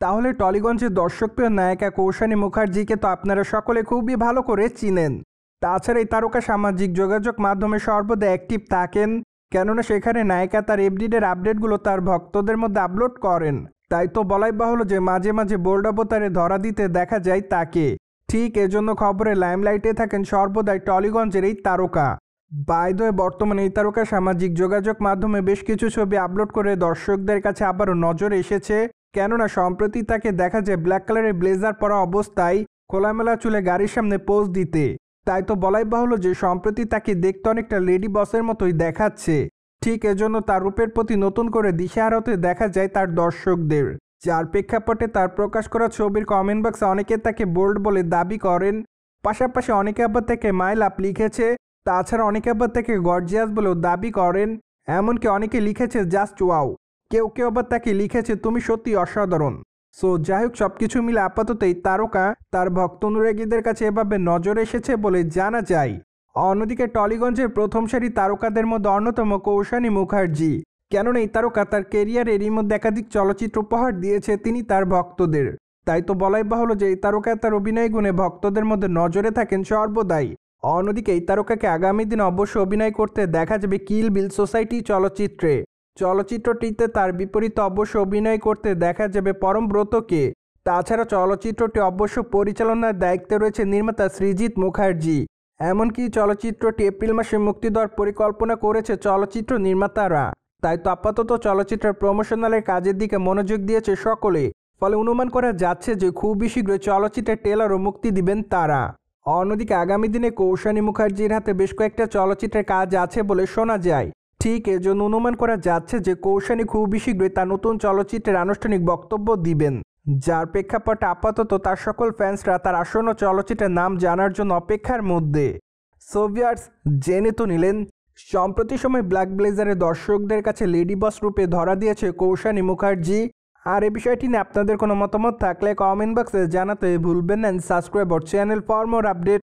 তাহলে টলিগঞ্জের দর্শকপ্রিয় নায়িকা কৌশানী মুখার্জিকে তো আপনারা সকলে খুবই ভালো করে চিনেন। তাছাড়া এই তারকা সামাজিক যোগাযোগ মাধ্যমে সর্বদা অ্যাক্টিভ থাকেন, কেননা সেখানে নায়িকা তার এভরিডের আপডেটগুলো তার ভক্তদের মধ্যে আপলোড করেন। তাই তো বলাই বাহুল্য যে মাঝে মাঝে বোল্ড অবতারে ধরা দিতে দেখা যায় তাকে। ঠিক এজন্য খবরে লাইমলাইটে থাকেন সর্বদাই টলিগঞ্জের এই তারকা। বাই দ্য ওয়ে, বর্তমানে এই তারকা সামাজিক যোগাযোগ মাধ্যমে বেশ কিছু ছবি আপলোড করে দর্শকদের কাছে আবারও নজরে এসেছে, কেননা সম্প্রতি তাকে দেখা যায় ব্ল্যাক কালারের ব্লেজার পরা অবস্থায় খোলামেলা চুলে গাড়ির সামনে পোজ দিতে। তাই তো বলাই বাহুল্য যে সম্প্রতি তাকে দেখতে অনেকটা লেডি বসের মতোই দেখাচ্ছে। ঠিক এজন্য তার রূপের প্রতি নতুন করে দিশেহারা হতে দেখা যায় তার দর্শকদের, যার প্রেক্ষাপটে তার প্রকাশ করা ছবির কমেন্ট বক্সে অনেকে তাকে বোল্ড বলে দাবি করেন। পাশাপাশি অনেকে আবার তাকে মাই লাভ লিখেছে, তাছাড়া অনেকে আবার তাকে গর্জিয়াস বলেও দাবি করেন। এমনকি অনেকে লিখেছে জাস্ট ওয়াও, কেউ কেউ আবার তাকে লিখেছে তুমি সত্যি অসাধারণ। সো যাই হোক, সবকিছু মিলে আপাতত এই তারকা তার ভক্ত অনুরাগীদের কাছে এভাবে নজরে এসেছে বলে জানা যায়। অন্যদিকে টলিগঞ্জের প্রথম সারি তারকাদের মধ্যে অন্যতম কৌশানী মুখার্জি, কেননা এই তারকা তার কেরিয়ারের এরই মধ্যে একাধিক চলচ্চিত্র উপহার দিয়েছে তিনি তার ভক্তদের। তাই তো বলাই বাহুল্য যে এই তারকা তার অভিনয় গুণে ভক্তদের মধ্যে নজরে থাকেন সর্বদাই। অন্যদিকে এই তারকাকে আগামী দিনে অবশ্যই অভিনয় করতে দেখা যাবে কিল বিল সোসাইটি চলচ্চিত্রে। চলচ্চিত্রটিতে তার বিপরীতে অবশ্য অভিনয় করতে দেখা যাবে পরমব্রতকে। তাছাড়া চলচ্চিত্রটি অবশ্য পরিচালনার দায়িত্বে রয়েছে নির্মাতা সৃজিত মুখার্জি। এমনকি চলচ্চিত্রটি এপ্রিল মাসে মুক্তি দেওয়ার পরিকল্পনা করেছে চলচ্চিত্র নির্মাতারা। তাই তো আপাতত চলচ্চিত্রের প্রমোশনালের কাজের দিকে মনোযোগ দিয়েছে সকলে। ফলে অনুমান করা যাচ্ছে যে খুবই শীঘ্রই চলচ্চিত্রের ট্রেলারও মুক্তি দিবেন তারা। অন্যদিকে আগামী দিনে কৌশানী মুখার্জির হাতে বেশ কয়েকটা চলচ্চিত্রের কাজ আছে বলে শোনা যায়। ঠিক এজন্য অনুমান করা যাচ্ছে যে কৌশানী খুবই শীঘ্রই তার নতুন চলচ্চিত্রের আনুষ্ঠানিক বক্তব্য দিবেন, যার প্রেক্ষাপটে আপাতত তার সকল ফ্যান্সরা তার আসন্ন চলচ্চিত্রের নাম জানার জন্য অপেক্ষার মধ্যে। সো ভিউয়ার্স, জেনে তো নিলেন সম্প্রতি সময় ব্ল্যাক ব্লেজারে দর্শকদের কাছে লেডি বস রূপে ধরা দিয়েছে কৌশানী মুখার্জি। আর এই বিষয়টি নিয়ে আপনাদের কোনো মতামত থাকলে কমেন্ট বক্সে জানাতে ভুলবেন না। Subscribe our channel for more update.